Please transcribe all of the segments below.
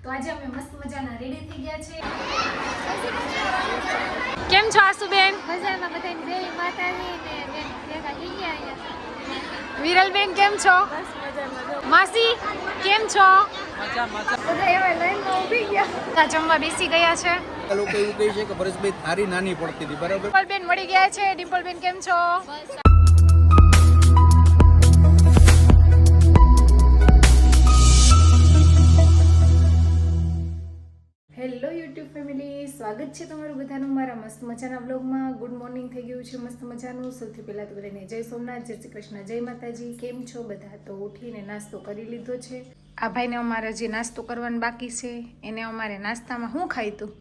તો આજે અમે મસ્ત મજાના રેડી થઈ ગયા છે। કેમ છો આસુબેન? મજામાં બધાને જય માતાજી ને બેન ભેગા થઈ ગયા અહીંયા। વિરલબેન કેમ છો? બસ મજામાં। માસી કેમ છો? બધા એવા લાઈનમાં ઊભી ગયા। જમવા બેસી ગયા છે। લોકો એવું કહે છે કે પરેશભાઈ થારી નાની પડતી હતી, બરાબર? ડિમ્પલબેન મળી ગયા છે। ડિમ્પલબેન કેમ છો? હેલો યુટ્યુબ ફેમિલી, સ્વાગત છે તમારું બધાનું મારા મસ્ત મજાના વ્લોગમાં। ગુડ મોર્નિંગ થઈ ગયું છે મસ્ત મજાનું। સૌથી પહેલાં તો બધાને જય સોમનાથ, જય શ્રી કૃષ્ણ, જય માતાજી। કેમ છો બધા? તો ઉઠીને નાસ્તો કરી લીધો છે। આ ભાઈને અમારે જે નાસ્તો કરવાનો બાકી છે એને અમારે નાસ્તામાં શું ખાઈ તું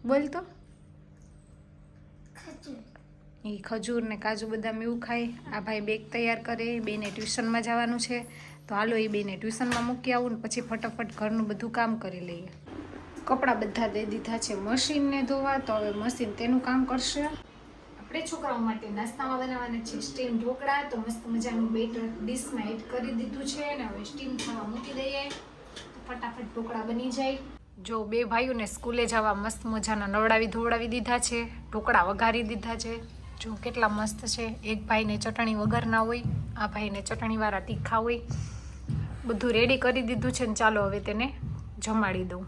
બોલ તો? એ ખજૂર ને કાજુ બદામ એવું ખાય। આ ભાઈ બેગ તૈયાર કરે, બેને ટ્યુશનમાં જવાનું છે તો હાલો એ બેને ટ્યુશનમાં મૂકી આવું ને પછી ફટાફટ ઘરનું બધું કામ કરી લઈએ। કપડાં બધા દઈ દીધા છે મશીનને ધોવા, તો હવે મશીન તેનું કામ કરશે। આપણે છોકરાઓ માટે નાસ્તામાં બનાવવાના છે સ્ટીમ ઢોકળા। તો મસ્ત મજાનું બેટર ડીશમાં એડ કરી દીધું છે અને હવે સ્ટીમ થવા મૂકી દઈએ તો ફટાફટ ઢોકળા બની જાય। જો બે ભાઈઓને સ્કૂલે જવા મસ્ત મજાના નવડાવી ધોવડાવી દીધા છે, ઢોકળા વઘારી દીધા છે। જો કેટલા મસ્ત છે। એક ભાઈને ચટણી વગરના હોય, આ ભાઈને ચટણીવાળા તીખા હોય। બધું રેડી કરી દીધું છે ને ચાલો હવે તેને જમાડી દઉં।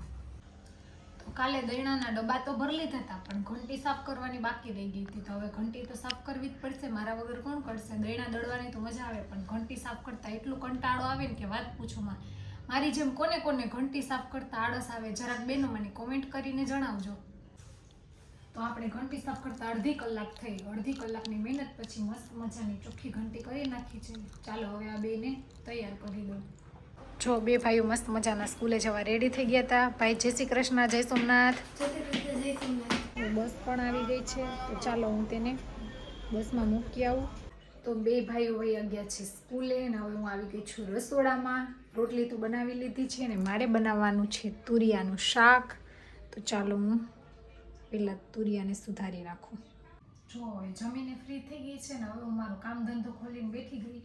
તો કાલે દહીણાના ડબ્બા તો ભરી લીધા હતા પણ ઘંટી સાફ કરવાની બાકી રહી ગઈ હતી, તો હવે ઘંટી તો સાફ કરવી જ પડશે। મારા વગર કોણ કરશે? દહીણા દળવાની તો મજા આવે પણ ઘંટી સાફ કરતા એટલું કંટાળો આવે ને કે વાત પૂછો માં। મારી જેમ કોને કોને ઘંટી સાફ કરતા આળસ આવે જરાક બેનો મને કોમેન્ટ કરીને જણાવજો। તો આપણે ઘંટી સાફ કરતા અડધી કલાક થઈ, અડધી કલાકની મહેનત પછી મસ્ત મજાની ચોખ્ખી ઘંટી કરી નાખી છે। ચાલો હવે આ બેને તૈયાર કરી દઉં। જો બે ભાઈઓ મસ્ત મજાના સ્કૂલે જવા રેડી થઈ ગયા હતા। ભાઈ જય શ્રી કૃષ્ણ, જય સોમનાથ। બસ પણ આવી ગઈ છે તો ચાલો હું તેને બસમાં મૂકી આવું। તો બે ભાઈઓ વહી ગયા છે સ્કૂલે ને હવે હું આવી ગઈ છું રસોડામાં। રોટલી તો બનાવી લીધી છે ને મારે બનાવવાનું છે તુરિયાનું શાક। તો ચાલો હું પહેલાં તુરિયાને સુધારી નાખું। જો હવે જમીને ફ્રી થઈ ગઈ છે ને હવે હું મારો કામ ધંધો ખોલીને બેઠી ગઈ।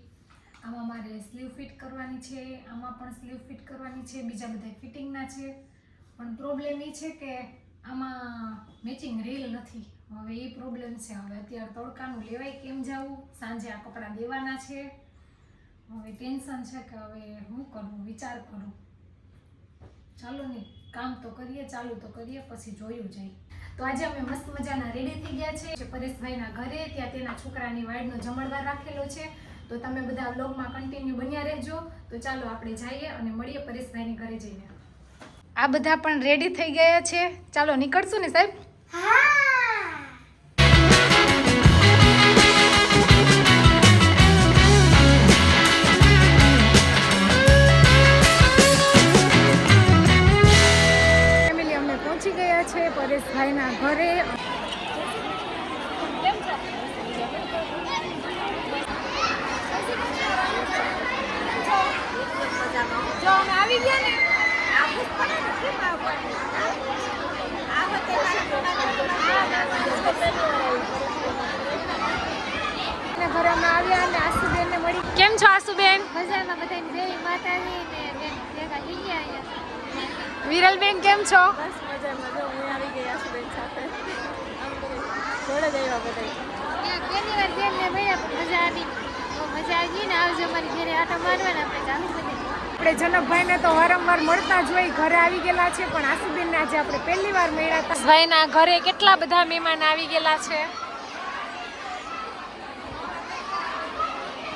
આમાં મારે સ્લીવ ફિટ કરવાની છે, આમાં પણ સ્લીવ ફિટ કરવાની છે, બીજા બધા ફિટિંગના છે પણ પ્રોબ્લેમ એ છે કે આમાં મેચિંગ રીલ નથી। હવે એ પ્રોબ્લેમ છે। હવે અત્યારે તડકાનું લેવાય કેમ જવું, સાંજે આ કપડાં દેવાના છે। હવે ટેન્શન છે કે હવે શું કરવું, વિચાર કરું। ચાલો ને કામ તો કરીએ, ચાલુ તો કરીએ પછી જોયું જાય। તો આજે અમે મસ્ત મજાના રેડી થઈ ગયા છે પરેશભાઈના ઘરે। ત્યાં તેના છોકરાની વાઈડનો જમણવાર રાખેલો છે તો તમે બધા વ્લોગમાં કન્ટિન્યુ બન્યા રહેજો। તો ચાલો આપણે જઈએ અને મળીએ પરેશભાઈને ઘરે જઈને। આ બધા પણ રેડી થઈ ગયા છે, ચાલો નીકળશું ને સાહેબ? ફેમિલી અમે પહોંચી ગયા છે પરેશભાઈના ઘરે। જો અમે આવી ગયા ને ઘરે અમે આવ્યા અને આસુબેનને મળી। કેમ છો આસુબેન? મજામાં બધાને જય માતાજી ને બેન ભેગા થઈ ગયા અહીંયા। વિરલબેન કેમ છો? બસ મજામાં। જો હું આવી ગઈ આસુબેન સાથે, જોડે જ આવ્યા બધા। પહેલી વાર બેનને મળ્યા પણ મજા આવી, બહુ મજા આવી ગઈ ને। આવજો મારી ઘરે આટો મારવાના, આપણે ચાલુ બધે। આપણે જનકભાઈને તો વારંવાર મળતા જ હોય, ઘરે આવી ગયેલા છે પણ આસુબેનને આજે આપણે પહેલી વાર મળ્યા હતા। ભાઈના ઘરે કેટલા બધા મહેમાન આવી ગયેલા છે।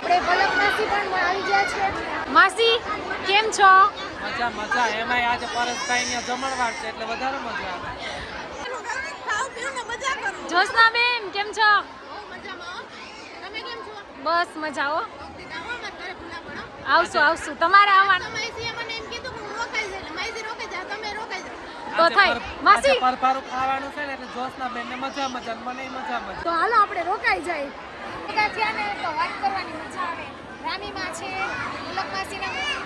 આપણે પલક માસી પણ આવી ગયા છે। માસી કેમ છો? મજા મજા। એમાંય આજે પરેશભાઈ જમણવાર છે એટલે વધારે મજા આવે। જોશનાબેન કેમ છો? બસ મજા હો। આવશું આવશું, તમારે આવવાનું તો થાય માસી। પરભારું ખાવાનું છે ને એટલે જોશનાબેન ને મજા મજા, મને મજા મજા। તો હાલો આપણે રોકાઈ જાય। ભેગા થયા ને તો વાત કરવાની મજા આવે। રામીમાં છે, પલક માસીના મમ્મી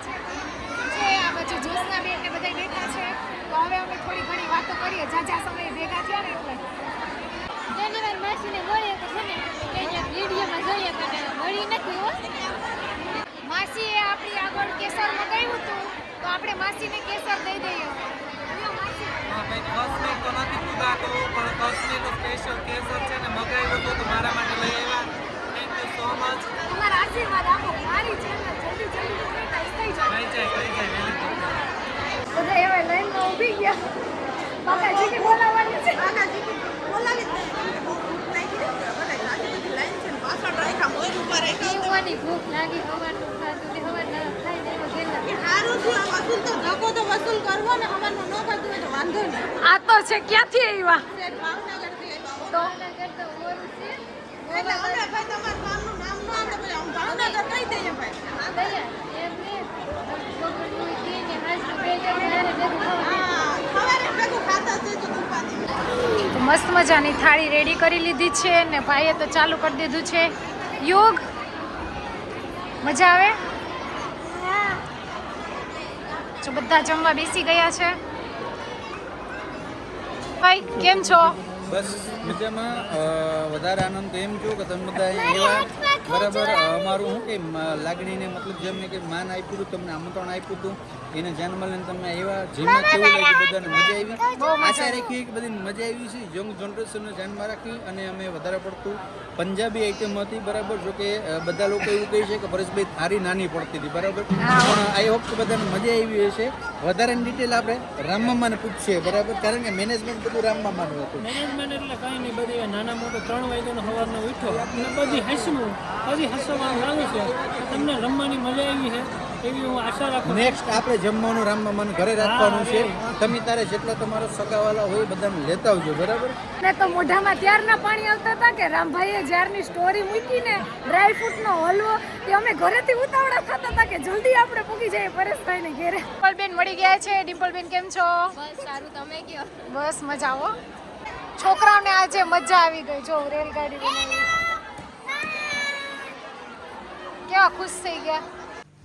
છે, આ બાજુ જોશનાબેન ને બધા બેઠા છે તો હવે અમે થોડી ઘણી વાતો કરીએ। જાજા સમય ભેગા થયા ને એટલે પહેલી વાર માસીને મળીએ તો છે ને વિડીયોમાં જોઈએ પણ મળી નથી હો। માસીએ આપણી આગળ કેસર મગાવ્યું હતું તો આપણે માસીને કેસર દઈ દઈએ હા ભાઈ કસની તો નથી પૂજા કરું પણ કસની તો સ્પેશિયલ કેસર છે ને મગાવ્યું હતું તો મારા માટે લઈ આવ્યા થેન્ક યુ સો મચ તમારા આશીર્વાદ આપો મારી ચેનલ જલ્દી જલ્દી મોનેટાઈઝ થઈ જાય થઈ જાય વેરી ગુડ બધા એવા લાઈનમાં ઊભી ગયા કાકાજી કે બોલાવવાની છે પીવાની ભૂખ લાગી હવાનું ખાતું તે હવારના ખાઈ દેવો ગયેલા આ તો છે ક્યાંથી આવ્યા તો કરતો ઓરું છે દયા એમને છોકરીનું દઈને હાજરું બે જણ તો મસ્ત મજાની થાળી રેડી કરી લીધી છે ને ભાઈએ તો ચાલુ કરી દીધું છે યોગ મજા આવે જો બધા જમવા બેસી ગયા છે ભાઈ કેમ છો બસ મજામાં વધારે આનંદ તો એમ છું કે તમે બધા એવા બરાબર અમારું શું કે લાગણીને મતલબ જેમ કે માન આપ્યું હતું તમને આમંત્રણ આપ્યું હતું એને ધ્યાનમાં લઈને તમે આવ્યા જેમાં કેવું લાગ્યું બધાને મજા આવી આશા રાખી કે બધી મજા આવી છે યંગ જનરેશનને ધ્યાનમાં રાખી અને અમે વધારે પડતું પંજાબી આઈટમ હતી બરાબર જો કે બધા લોકો એવું કહે છે કે પરેશભાઈ થારી નાની પડતી હતી બરાબર પણ આઈ હોપ કે બધાને મજા આવી હશે વધારાની ડિટેલ આપણે રામમામાને પૂછીએ બરાબર કારણ કે મેનેજમેન્ટ બધું રામમામાનું હતું મેનેજમેન્ટ એટલે કાંઈ નહીં બધી નાના મોટો 3 વાગ્યાનો સવારનો ઉઠો અને બધી હસવું હજી હસવાનું ચાલુ છે તમને રમવાની મજા આવી છે એવી હું આશા રાખું નેક્સ્ટ આપણે જમવાનું રામમામાને ઘરે રાખવાનું છે તમે તારે જેટલા તમારા સગાવાલા હોય બધાને લેતા આવજો બરાબર ને તો મોઢામાં ત્યારના પાણી આવતા હતા કે રામભાઈએ જ્યારની સ્ટોરી મૂકીને ડ્રાય ફ્રૂટનો હલવો તે અમે ઘરેથી ઉતાવળા થતા હતા કે જલ્દી આપણે પૂગી જઈએ પરેશભાઈને ઘરે ડિમ્પલબેન મળી ગયા છે ડિમ્પલબેન કેમ છો બસ સારું તમે કયો બસ મજા આવો છોકરાઓને આજે મજા આવી ગઈ જો રેલગાડી બનાવી કેવા ખુશ થઈ ગયા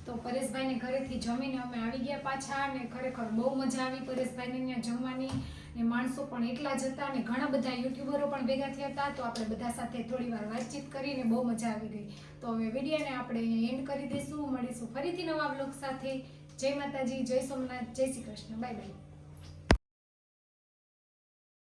તો પરેશભાઈને ઘરેથી જમીને અમે આવી ગયા પાછા અને ખરેખર બહુ મજા આવી પરેશભાઈને ત્યાં જમવાની ને માણસો પણ એટલા જ હતા અને ઘણા બધા યુટ્યુબરો પણ ભેગા થયા હતા તો આપણે બધા સાથે થોડી વાર વાતચીત કરીને બહુ મજા આવી ગઈ તો હવે વિડીયોને આપણે અહીંયા એન્ડ કરી દઈશું મળીશું ફરીથી નવા બ્લોગ સાથે જય માતાજી જય સોમનાથ જય શ્રી કૃષ્ણ બાય બાય